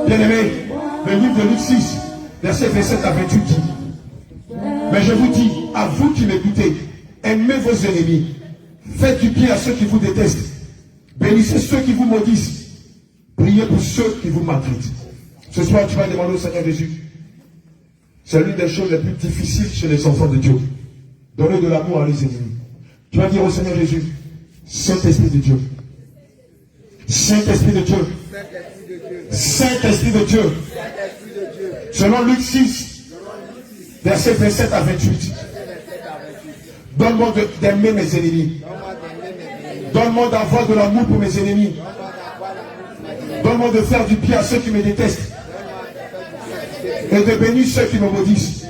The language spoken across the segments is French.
Bien-aimé, le livre de Luc 6, verset 27 à 28 dit, mais je vous dis, à vous qui m'écoutez, aimez vos ennemis, faites du bien à ceux qui vous détestent, bénissez ceux qui vous maudissent, priez pour ceux qui vous maltraitent. Ce soir, tu vas demander au Seigneur Jésus. C'est l'une des choses les plus difficiles chez les enfants de Dieu. Donner de l'amour à les ennemis. Tu vas dire au Seigneur Jésus, Saint-Esprit de Dieu, Saint-Esprit de Dieu, Saint-Esprit de Dieu, selon Luc 6, verset 27 à 28, donne-moi d'aimer mes ennemis, donne-moi d'avoir de l'amour pour mes ennemis, donne-moi de faire du bien à ceux qui me détestent et de bénir ceux qui me maudissent,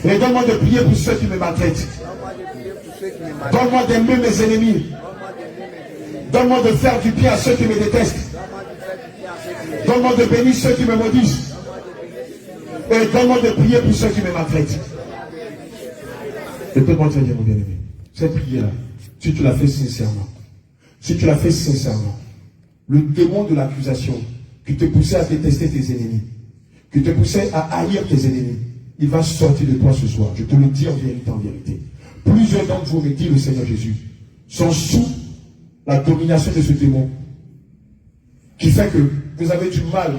et donne-moi de prier pour ceux qui me maltraitent. Donne-moi d'aimer mes ennemis. Donne-moi de faire du bien à ceux qui me détestent. Donne-moi de bénir ceux qui me maudissent. Et donne-moi de prier pour ceux qui me maltraitent. Écoute-moi très bien, mon bien-aimé. Cette prière-là, si tu la fais sincèrement, le démon de l'accusation qui te poussait à détester tes ennemis, qui te poussait à haïr tes ennemis, il va sortir de toi ce soir. Je te le dis en vérité, en vérité. Plusieurs d'entre vous, me dit le Seigneur Jésus, sont sous la domination de ce démon qui fait que vous avez du mal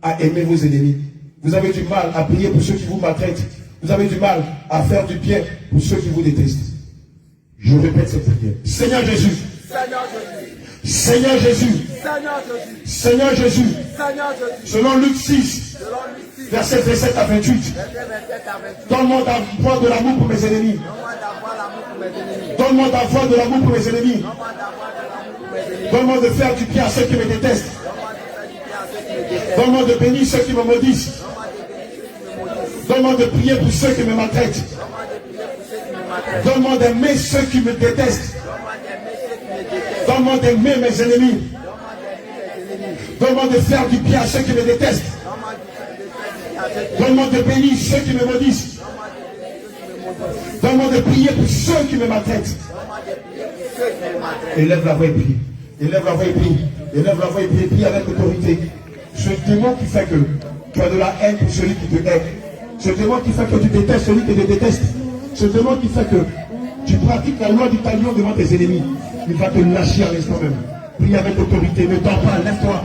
à aimer vos ennemis. Vous avez du mal à prier pour ceux qui vous maltraitent. Vous avez du mal à faire du bien pour ceux qui vous détestent. Je répète cette prière. Seigneur Jésus. Seigneur Jésus. Seigneur Jésus. Selon Luc 6, verset 27 à 28. Donne-moi d'avoir de l'amour pour mes ennemis. Donne-moi d'avoir de l'amour pour mes ennemis. Donne-moi de faire du bien à ceux qui me détestent. Donne-moi de bénir ceux qui me maudissent. Donne-moi de prier pour ceux qui me maltraitent. Donne-moi d'aimer ceux qui me détestent. Donne-moi d'aimer mes ennemis. Donne-moi de faire du bien à ceux qui me détestent. Donne-moi de bénir ceux qui me maudissent. Donne-moi de prier pour ceux qui me maltraitent. Élève la voix et prie. Élève la voix et prie. Élève la voix et prie. Prie avec autorité. Ce démon qui fait que tu as de la haine pour celui qui te hait. Ce démon qui fait que tu détestes celui qui te déteste. Ce démon qui fait que tu pratiques la loi du talion devant tes ennemis. Il va te lâcher à l'instant même. Prie avec autorité. Ne dors pas. Lève-toi.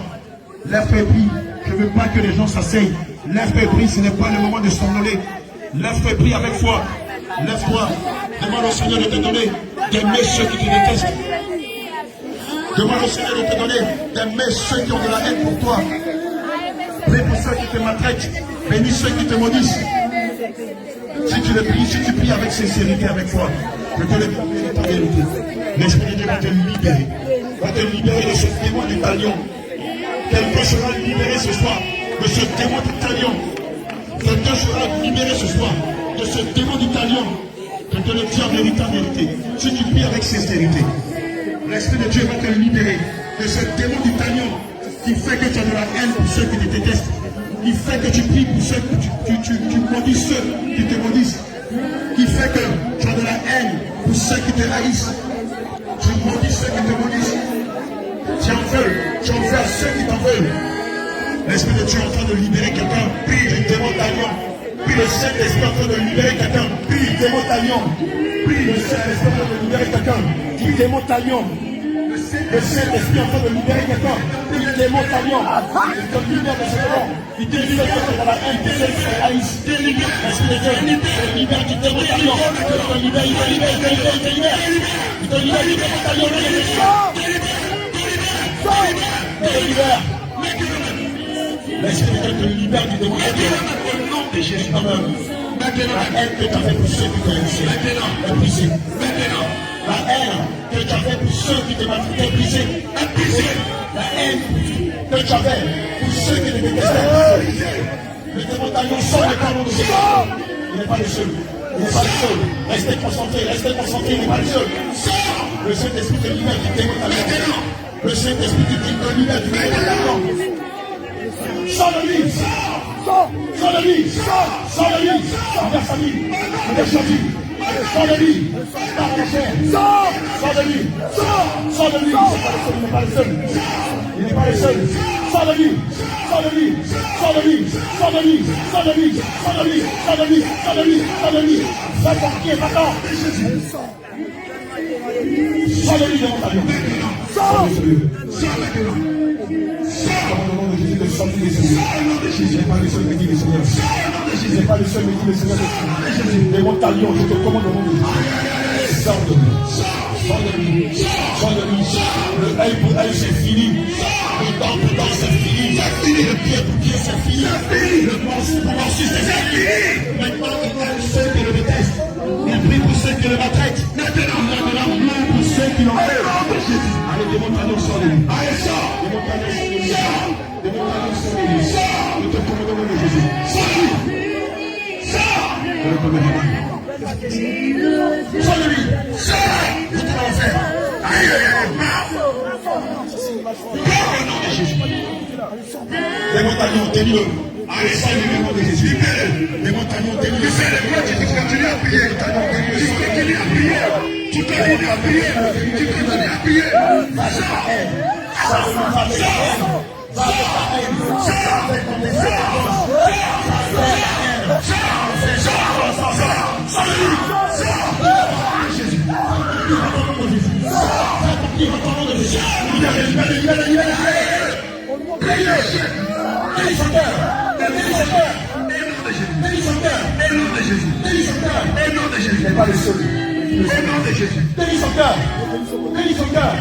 Lève-toi et prie. Je ne veux pas que les gens s'asseyent. Lève-toi et prie. Ce n'est pas le moment de s'envoler. Lève-toi et prie avec foi. Lève-toi. Demande au Seigneur de te donner d'aimer ceux qui te détestent. Demande au Seigneur de te donner d'aimer ceux qui ont de la haine pour toi. Prie pour ceux qui te maltraitent. Bénis ceux qui te maudissent. Si tu le pries, si tu pries avec sincérité, avec foi, je te le dis en vérité. L'Esprit de Dieu va te libérer. Va te libérer de ce démon du talion. Quelqu'un sera libéré ce soir de ce démon du talion. Quelqu'un sera libéré ce soir de ce démon du talion. Je te le dis en vérité, en vérité. Si tu pries avec sincérité, l'Esprit de Dieu va te libérer de ce démon du talion qui fait que tu as de la haine pour ceux qui te détestent. Qui fait que tu pries pour ceux tu maudis ceux qui te maudissent. Qui fait que tu as de la haine pour ceux qui te haïssent. Tu maudis ceux qui te maudissent. Tu en veux à ceux qui t'en veulent. L'Esprit de Dieu est en train de libérer quelqu'un. Prie du démon talion. Prie le Saint-Esprit en train de libérer quelqu'un. Prie du démon talion. Prie le Saint-Esprit en train de libérer quelqu'un. Du démon talion. Le Saint-Esprit en train de libérer quelqu'un. Prie du démon talion. Il te libère de ce démon. Il te libère de la haine de ceux qui te haïssent. L'Esprit de Dieu te libère du démon talion. Il te libère, il te libère, il te libère, il te libère. Il te libère du démon talion. Il te libère. L'Esprit de Dieu te libère du démon talion. Au nom de Jésus. Maintenant, la haine que tu as fait pour ceux qui te haïssent est brisée. Maintenant, la haine que tu as fait pour ceux qui te maltraitaient est brisée. La haine que tu as fait pour ceux qui te détestaient. Le démon talion sort de ton nom de Jésus. Il n'est pas le seul. Il n'est pas le seul. Restez concentrés, il n'est pas le seul. Le Saint-Esprit te libère du démon talion. Le Saint-Esprit te libère du démon talion. Sors de lui. Sors de lui. Sors de lui. Envers sa vie. Envers sa vie. Sors de lui. Sors de lui. Sors de lui. Il n'est pas le seul. Il n'est pas le seul. Sors de lui. Sors de lui. Sors de lui. Sors de lui. Sors de lui. Sors de lui. Sors de lui. Sors de lui. Sors de lui. Va ton pied, va-t'en. Sors de lui de mon avion. Sors de lui. Au nom de Jésus, le sang du Seigneur. Je n'ai pas le seul, mais dit le Seigneur. Je n'ai pas le seul, mais dit le Seigneur. Et mon talion, je te commande au nom de Jésus. Sors de lui. Sors de lui. Sors de lui. Le œil pour œil, c'est fini. Le dent pour dent, c'est fini. Le pied pour pied, c'est fini. Le morceau pour morceau, c'est fini. Maintenant, il aime ceux qui le détestent. Il prie pour ceux qui le maltraitent. Maintenant, il a de l'amour pour ceux qui l'ont fait. Allez, démon talion, sors de lui. Allez, sors. Démon talion, sors de lui. Démon talion, sors de lui. Je te commande au nom de Jésus. Sors de lui. Sors. Je te commande au nom de Jésus. Sors de lui. Sors. Je te l'en fais. Aïe, aïe, aïe. Au nom de Jésus. Démon talion, délie-le. Allez, sors le nom de Jésus. Démon talion, délie-le. Tu continues à prier. Tu continues à prier. Tu continues à prier. Tu continues à prier. n'est pas le seul. Bénis son cœur. Bénis son cœur.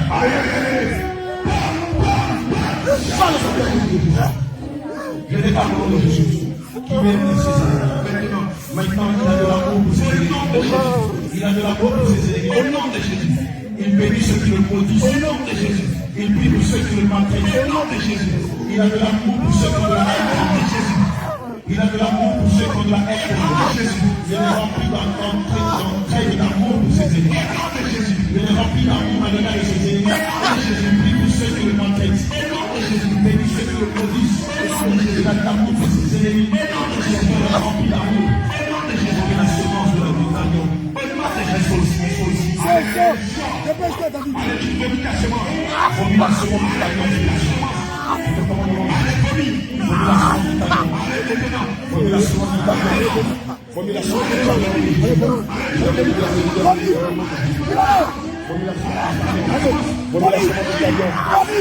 Parle son cœur. Je n'ai pas le nom de Jésus. Qui m'aime maintenant, il a de l'amour pour ses ennemis. Il a de l'amour pour ses ennemis. Au nom de Jésus. Il bénit ceux qui le maudissent. Au nom de Jésus. Il prie pour ceux qui le maltraitent. Au nom de Jésus. Il a de l'amour pour ceux qui ont de la haine. Au nom de Jésus. Il a de l'amour pour ceux qui ont de la haine. Au nom de Jésus. Il est rempli d'entraide d'amour pour ses ennemis. Au nom de Jésus. Il est rempli d'amour à l'égard de ses ennemis. Au nom de Jésus. Il prie pour ceux qui le maltraitent. Au nom de Jésus. Il bénit ceux qui le maudissent. Au nom de Jésus. Il a de l'amour pour ses ennemis. Au nom de Jésus. Il est rempli d'amour. Au nom de Jésus. Il a la semence de la montagne. Au nom de Jésus. Dépêche-toi, David. Vomis la semence. Vomis la semence de la montagne.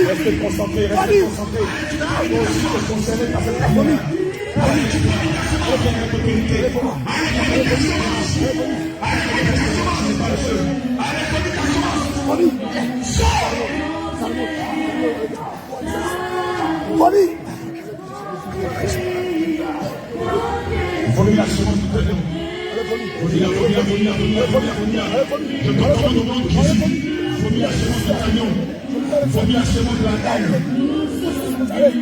Restez concentrés, restez concentrés. Concentré par cette famille. Vomis la semence du peuple. Vomis la je t'entends au nom de Jésus. Vomis la semence du camion. Vomis la semence de la taille.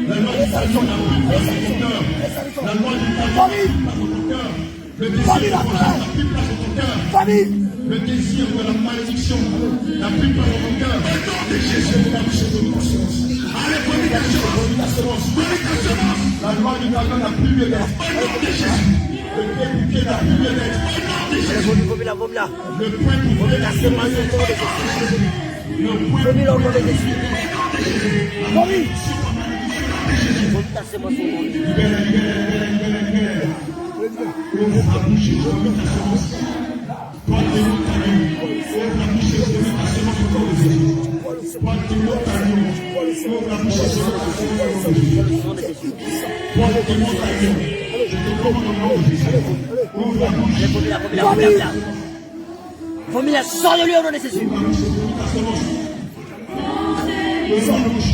La loi du camion n'a plus place à ton cœur. La loi du camion n'a plus place à ton cœur. Le désir de vengeance n'a plus place à ton cœur. Le désir de la malédiction n'a plus place à ton cœur. Au nom de Jésus, on va toucher ton conscience. Allez, vomis la semence. La loi du camion n'a plus lieu d'être. Au nom de Jésus. Le pied n'a plus lieu d'être. Au nom de Jésus. Le point pour voler la semence. Le point pour voler la semence. Vomis la semence. Ouvre ta bouche et vomis ta semence. Toi, t'es mon camion. Ouvre la bouche et vomis ta semence au nom de Jésus. Toi, t'es mon camion. Ouvre la bouche et vomis ta semence au nom de Jésus. Toi, t'es mon camion. Je te commande au nom de Jésus. Ouvre la bouche. Vomis la sort de lui au nom de Jésus. Ouvre la bouche et vomis ta semence. Ouvre la bouche.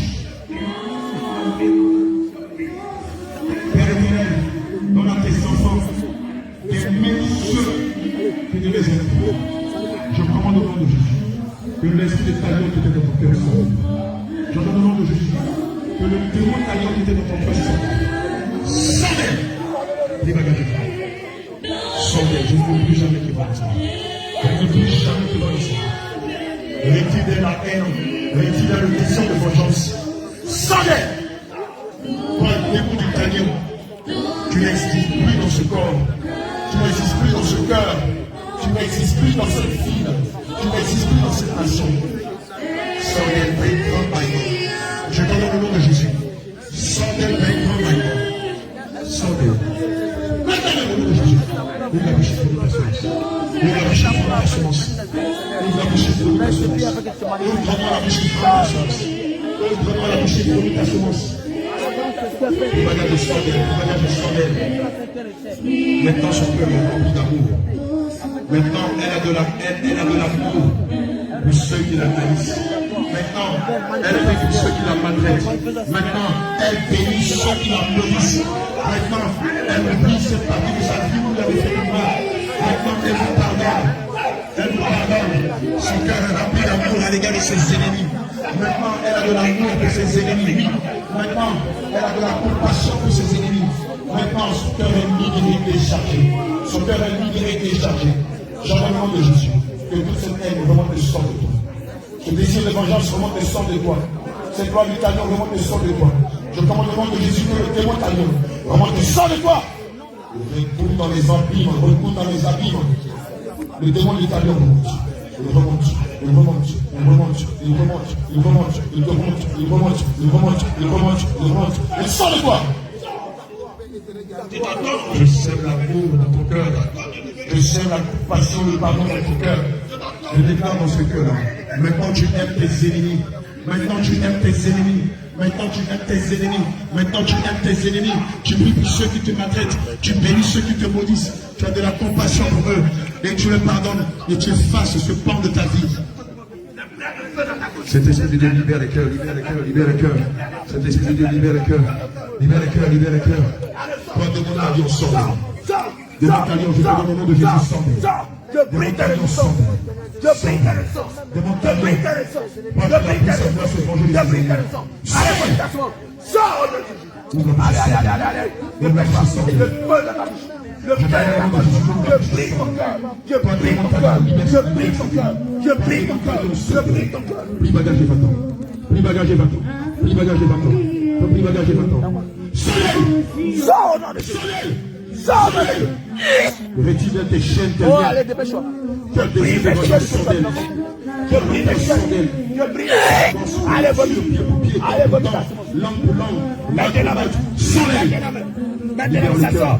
Père éternel, donne à tes enfants des ceux qui ne les aiment pas. Je commande au nom de Jésus que l'esprit de Talion qui était dans ton cœur sorte. Je donne au nom de Jésus que le démon Talion qui était dans ton cœur sorte. Sortez! Dis bagage. Sortez, je ne veux plus jamais qu'il va ici. Je ne veux plus jamais qu'il va ici. Retire la haine, retire le désir de vengeance. Sortez! Toi, le démon du Talion, tu n'existes plus dans ce corps. Tu n'existes plus dans ce cœur. Tu n'existes plus dans cette ville. Tu n'existes plus dans cette nation. Sordel, je t'en donne le nom de Jésus. Sordel, Sordel. Maintenant le nom de Jésus. Ouvre la bouche pour ta semence. Ouvre la bouche pour ta semence. Ouvre la bouche pour ta semence. Ouvre-moi la bouche pour ta semence. Ouvre-moi la bouche pour ta semence. Regarde Sordel, regarde Sordel. Maintenant son cœur est rempli d'amour. Maintenant elle a de la haine, elle a de l'amour pour ceux qui la haïssent. Maintenant, elle fait pour ceux qui la maltraitent. Maintenant, elle bénit ceux qui la maudissent. Maintenant, elle oublie cette partie de sa vie où elle avait fait du mal. Maintenant, elle vous pardonne. Elle vous pardonne. Son cœur est rempli d'amour à l'égard de ses ennemis. Maintenant, elle a de l'amour pour ses ennemis. Maintenant, elle a de la compassion pour ses ennemis. Maintenant, son cœur est libéré et déchargé. Son cœur est libéré et déchargé. J'en ai le nom de Jésus. Que toute cette haine remonte le sang de toi. Ce désir de vengeance remonte le sang de toi. Cette gloire du talion remonte le sang de toi. Je commande le nom de Jésus que le démon talion remonte le sang de toi. Recoule dans les abîmes, recoule dans les abîmes. Le démon du talion remonte. Il remonte, il remonte, il remonte, il remonte, il remonte, il remonte, il remonte, il remonte, il remonte, il remonte. Le sang de toi. Je sème l'amour dans ton cœur. Je sème la compassion, le pardon dans ton cœur. Je déclare dans ce cœur-là. Maintenant tu aimes tes ennemis. Maintenant tu aimes tes ennemis. Maintenant tu aimes tes ennemis. Maintenant tu aimes tes ennemis. Tu pries pour ceux qui te maltraitent. Tu bénis ceux qui te maudissent. Tu as de la compassion pour eux. Et tu les pardonnes. Et tu effaces ce pan de ta vie. Cet esprit de Dieu libère les cœurs, libère les cœurs, libère les cœurs. Cet esprit de Dieu libère les cœurs. Libère les cœurs, libère les cœurs. Toi de mon avion sort. De mon avion, je te donne le nom de Jésus sort. Je brise le sang. Je brise le sang. Je brise le sang. Je brise le sang. Allez, mon sors de Jésus. Allez. Le feu de ta bouche. Le feu de ta bouche. Je brise ton cœur. Je brise ton cœur. Je brise ton cœur. Je brise ton cœur. Je brise ton cœur. Pris bagage et va-t'en. Pris bagage et va-t'en. Pris bagage et va-t'en. Pris bagage et va-t'en. Soleil. Sors au nom de Jésus. Sors de Jésus. Retire tes chaînes, tes liens. Oh, allez, dépêche-toi. Je brise les chaînes. Je brise les chaînes. Je brise les chaînes. Allez, vas-y. Allez, vas-y. Langue pour langue. Mettez la main. Soleil. Maintenant, ça sort.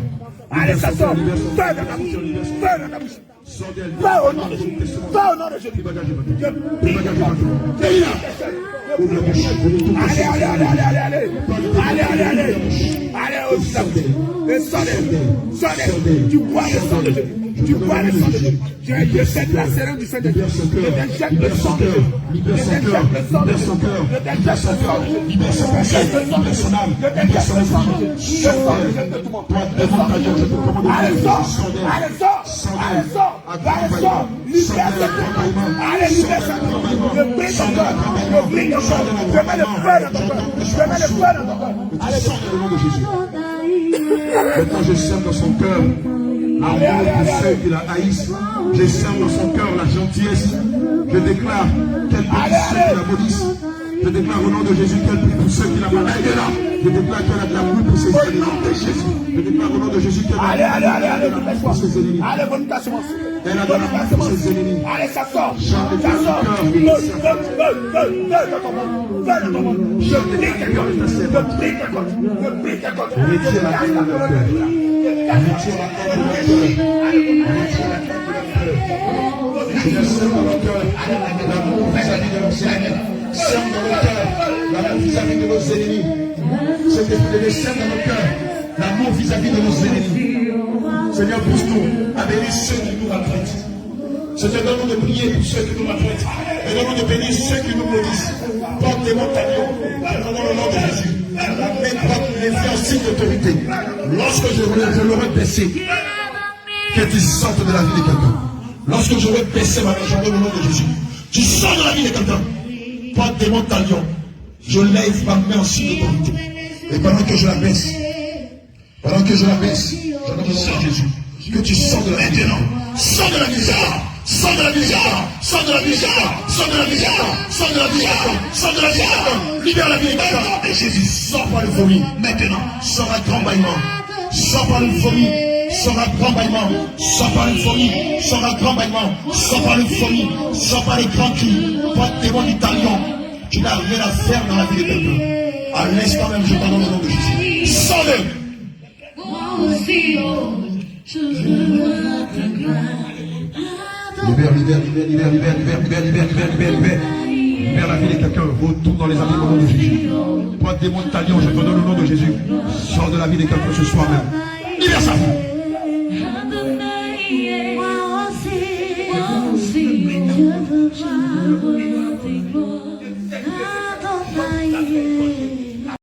Allez, ça sort. Feu dans la bouche. Feu dans la bouche. Feu au nom de Jésus. Feu au nom de Jésus. Je brise les chaînes. Allez, au sang. Le sang de tu bois le sang de Jésus. Tu bois le sang de Jésus. Je jette la seringue du Saint-Esprit. Je jette le sang de Jésus. Je jette le sang de Jésus. Je jette son cœur. Libère son cœur. Libère son âme. Libère son sang de Jésus. Je tout le monde. Allez, sors. Allez, sors. Allez, sors. Allez, sors. Libère son cœur. Allez, libère son cœur. Je brise ton cœur. Je brise ton cœur. Je mets le feu dans ton cœur. Je mets le feu dans ton cœur. Allez, sors le nom de Jésus. Maintenant, je sème dans son cœur l'amour pour ceux qui la haïssent. Je sème dans son cœur la gentillesse. Je déclare qu'elle bénisse ceux qui la maudissent. Je déclare au nom de Jésus qu'elle prie pour ceux qui la maltraitent. Je déclare qu'elle a de l'amour pour ses ennemis. Je déclare au nom de Jésus qu'elle a de l'amour pour ses ennemis. Allez, bonne ta semence. Elle a de l'amour pour ses ennemis. Allez, ça sort. Ça sort. Je prie ta côte. Je prie ta côte. Je prie ta côte. Retire la haine de leur cœur. Retire la haine de leur cœur. Je sème dans leur cœur l'amour vis-à-vis de leurs ennemis. Sème dans leur cœur l'amour vis-à-vis de nos ennemis. Cet esprit de sème dans nos cœurs l'amour vis-à-vis de nos ennemis. Seigneur, pousse-nous à bénir ceux qui nous maltraitent. Seigneur, donne-nous de prier pour ceux qui nous maltraitent. Et donne-nous de bénir ceux qui nous maudissent. Porte des montagnes dans le nom de Jésus. Mais porte les fiers en signe d'autorité. Lorsque je l'aurai baissé, que tu sortes de la vie de quelqu'un. Lorsque j'aurai baissé ma main, j'en donne le nom de Jésus. Tu sors de la vie de quelqu'un. Porte des montagnes. Je lève ma main en signe d'autorité. Et pendant que je la baisse, j'en donne le nom de Jésus. Que tu sors de la vie. Maintenant, sors de la vie. Sors de la vie. Sors de la vie. Sors de la vie. Sors de la vie. Sors de la vie. Libère la vie de quelqu'un. Et Jésus, sors par le vomi. Maintenant, sors à grand bâillement. Sors par le vomi. Sors un grand bâillement. Sors par une folie. Sors un grand bâillement. Sors par une folie. Sors par les grands cris. Toi, démon italien, tu n'as rien à faire dans la vie de quelqu'un. À l'instant même, je t'en donne au nom de Jésus. Sors-le. Libère, libère, libère, libère, libère, libère, libère, libère, libère, libère, libère. Libère la vie de quelqu'un. Retourne dans les habits au nom de Jésus. Toi, démon italien, je te donne au nom de Jésus. Sors de la vie de quelqu'un ce soir même. Libère sa vie.